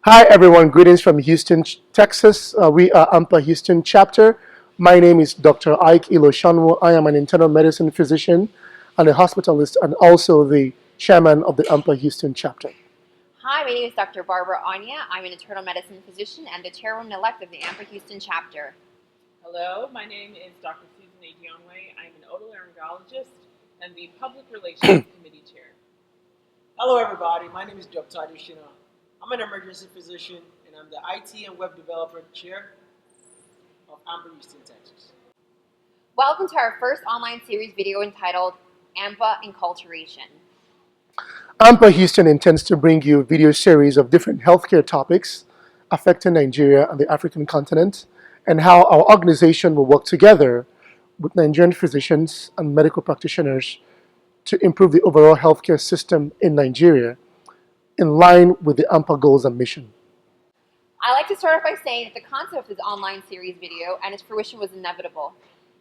Hi everyone, greetings from Houston, Texas. We are ANPA Houston chapter. My name is Dr. Ike Iloshanwo. I am an internal medicine physician and a hospitalist and also the chairman of the ANPA Houston chapter. Hi, my name is Dr. Barbara Anya. I'm an internal medicine physician and the chairwoman-elect of the ANPA Houston chapter. Hello, my name is Dr. Susan Adionwe. I'm an otolaryngologist and the Public Relations Committee Chair. Hello everybody, my name is Dr. Adesina. I'm an emergency physician and I'm the IT and Web Development Chair of ANPA Houston, Texas. Welcome to our first online series video entitled ANPA Enculturation. ANPA Houston intends to bring you a video series of different healthcare topics affecting Nigeria and the African continent and how our organization will work together with Nigerian physicians and medical practitioners to improve the overall healthcare system in Nigeria in line with the ANPA goals and mission. I like to start off by saying that the concept of this online series video and its fruition was inevitable.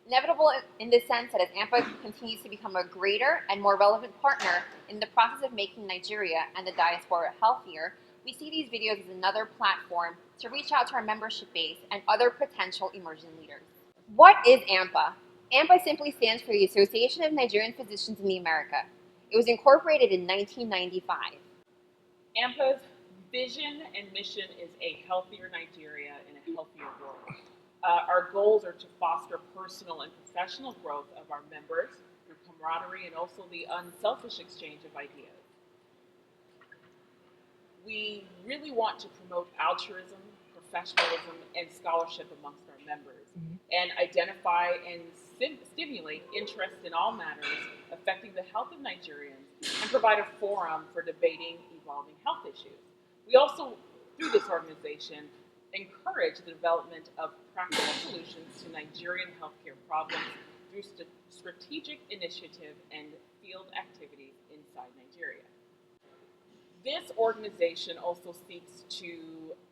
Inevitable in the sense that as ANPA continues to become a greater and more relevant partner in the process of making Nigeria and the diaspora healthier, we see these videos as another platform to reach out to our membership base and other potential emerging leaders. What is ANPA? ANPA simply stands for the Association of Nigerian Physicians in the America. It was incorporated in 1995. ANPA's vision and mission is a healthier Nigeria and a healthier world. Our goals are to foster personal and professional growth of our members through camaraderie and also the unselfish exchange of ideas. We really want to promote altruism, professionalism, and scholarship amongst our members, and identify and stimulate interest in all matters affecting the health of Nigerians and provide a forum for debating evolving health issues. We also, through this organization, encourage the development of practical solutions to Nigerian healthcare problems through strategic initiative and field activities inside Nigeria. This organization also seeks to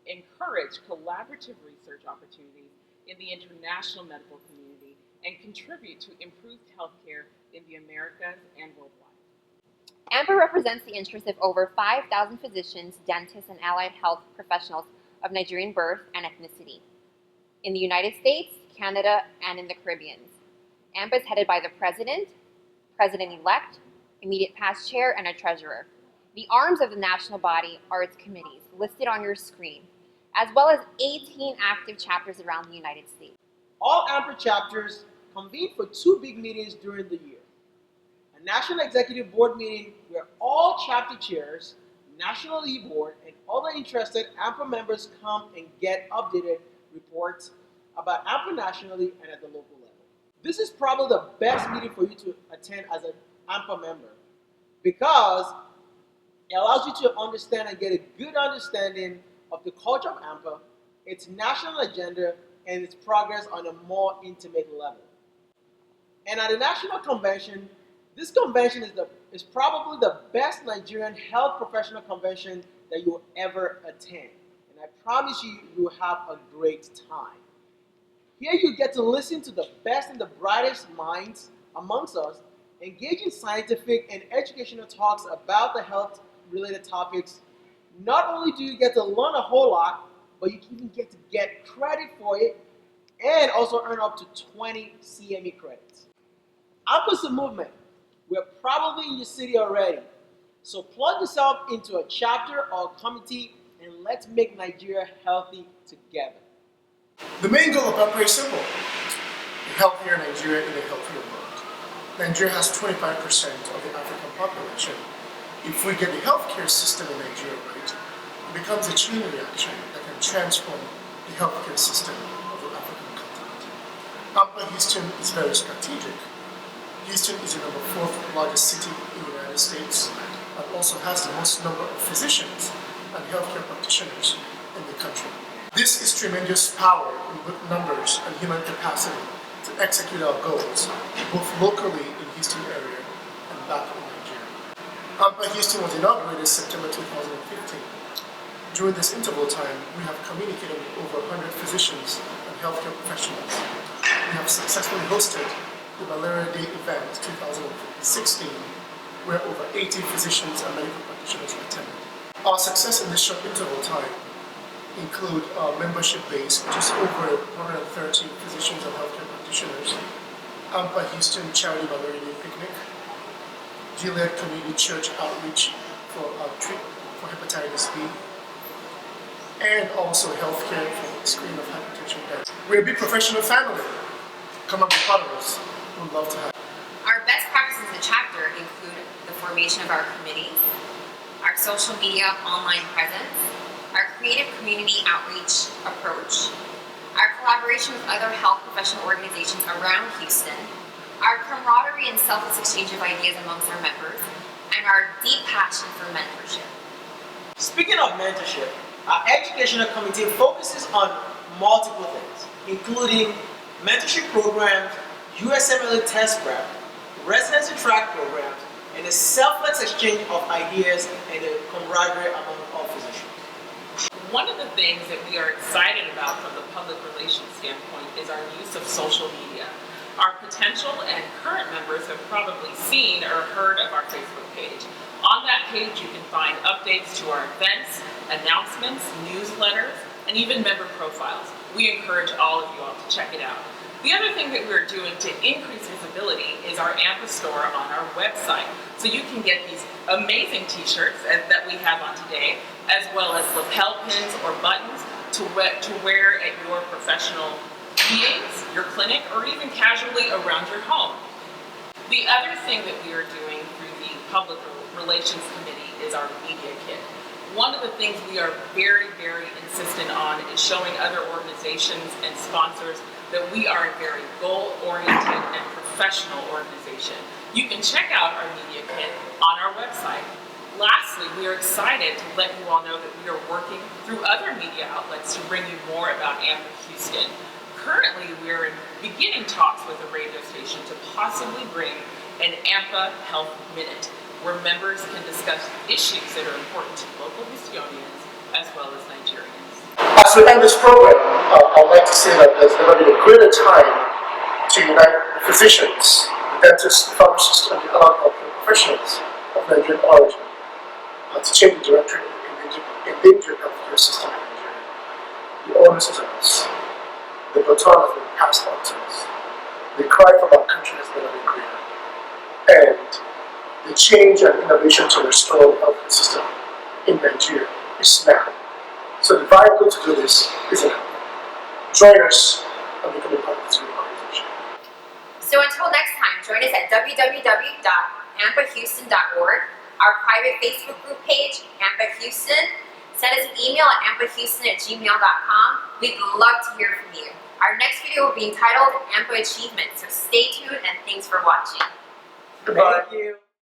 encourage collaborative research opportunities in the international medical community and contribute to improved healthcare in the Americas and worldwide. ANPA represents the interests of over 5,000 physicians, dentists, and allied health professionals of Nigerian birth and ethnicity in the United States, Canada, and in the Caribbean. ANPA is headed by the President, President-elect, immediate past chair, and a treasurer. The arms of the national body are its committees, listed on your screen, as well as 18 active chapters around the United States. All ANPA chapters convene for two big meetings during the year. A National Executive Board meeting where all chapter chairs, National Lead Board, and other interested ANPA members come and get updated reports about ANPA nationally and at the local level. This is probably the best meeting for you to attend as an ANPA member because it allows you to understand and get a good understanding of the culture of ANPA, its national agenda, and its progress on a more intimate level. And at the National Convention, this convention is probably the best Nigerian health professional convention that you'll ever attend. And I promise you, you'll have a great time. Here you get to listen to the best and the brightest minds amongst us, engage in scientific and educational talks about the health-related topics. Not only do you get to learn a whole lot, but you even get to get credit for it and also earn up to 20 CME credits. ANPA is a movement. We're probably in your city already. So plug yourself into a chapter or a committee and let's make Nigeria healthy together. The main goal of ANPA is simple: a healthier Nigeria in a healthier world. Nigeria has 25% of the African population. If we get the healthcare system in Nigeria right, it becomes a chain reaction that can transform the healthcare system of the African continent. ANPA Houston is very strategic. Houston is the number 4th largest city in the United States and also has the most number of physicians and healthcare practitioners in the country. This is tremendous power in both numbers and human capacity to execute our goals, both locally in Houston area and back in Nigeria. ANPA Houston was inaugurated September 2015. During this interval time, we have communicated with over 100 physicians and healthcare professionals. We have successfully hosted the Malaria Day event 2016, where over 80 physicians and medical practitioners attended. Our success in this short interval time include a membership base, which is over 130 physicians and healthcare practitioners, ANPA Houston Charity Minority Picnic, Gilead Community Church Outreach for treatment for hepatitis B, and also healthcare for screening of hypertension deaths. We're a big professional family. Come and be part of us. We'd love to have you. Our best practices in the chapter include the formation of our committees, our social media online presence, our creative community outreach approach, our collaboration with other health professional organizations around Houston, our camaraderie and selfless exchange of ideas amongst our members, and our deep passion for mentorship. Speaking of mentorship, our educational committee focuses on multiple things, including mentorship programs, USMLE test prep, residency track programs, and a selfless exchange of ideas and a camaraderie among all physicians. One of the things that we are excited about from the public relations standpoint is our use of social media. Our potential and current members have probably seen or heard of our Facebook page. On that page, you can find updates to our events, announcements, newsletters, and even member profiles. We encourage all of you all to check it out. The other thing that we're doing to increase visibility is our ANPA store on our website. So you can get these amazing t-shirts that we have on today, as well as lapel pins or buttons to wear at your professional meetings, your clinic, or even casually around your home. The other thing that we are doing through the Public Relations Committee is our media kit. One of the things we are very, very insistent on is showing other organizations and sponsors that we are a very goal-oriented and professional organization. You can check out our media kit on our website. Lastly, we are excited to let you all know that we are working through other media outlets to bring you more about ANPA Houston. Currently, we are in beginning talks with a radio station to possibly bring an ANPA Health Minute, where members can discuss issues that are important to local Houstonians as well as Nigerians. As we end this program, I'd like to say that there's never been a greater time to unite physicians, dentists, pharmacists, and the other healthcare professionals of Nigerian origin to change the directory of the endangered healthcare system in Nigeria. The onus is on us. The baton has been passed on to us. The cry from our country has never been greater. And the change and innovation to restore the healthcare system in Nigeria is now. So the vehicle to do this is an join us and become a part of this great organization. So until next time, join us at www.ampahouston.org, our private Facebook group page, ANPA Houston. Send us an email at ampahouston@gmail.com. We'd love to hear from you. Our next video will be entitled ANPA Achievement, so stay tuned and thanks for watching. Goodbye. Thank you.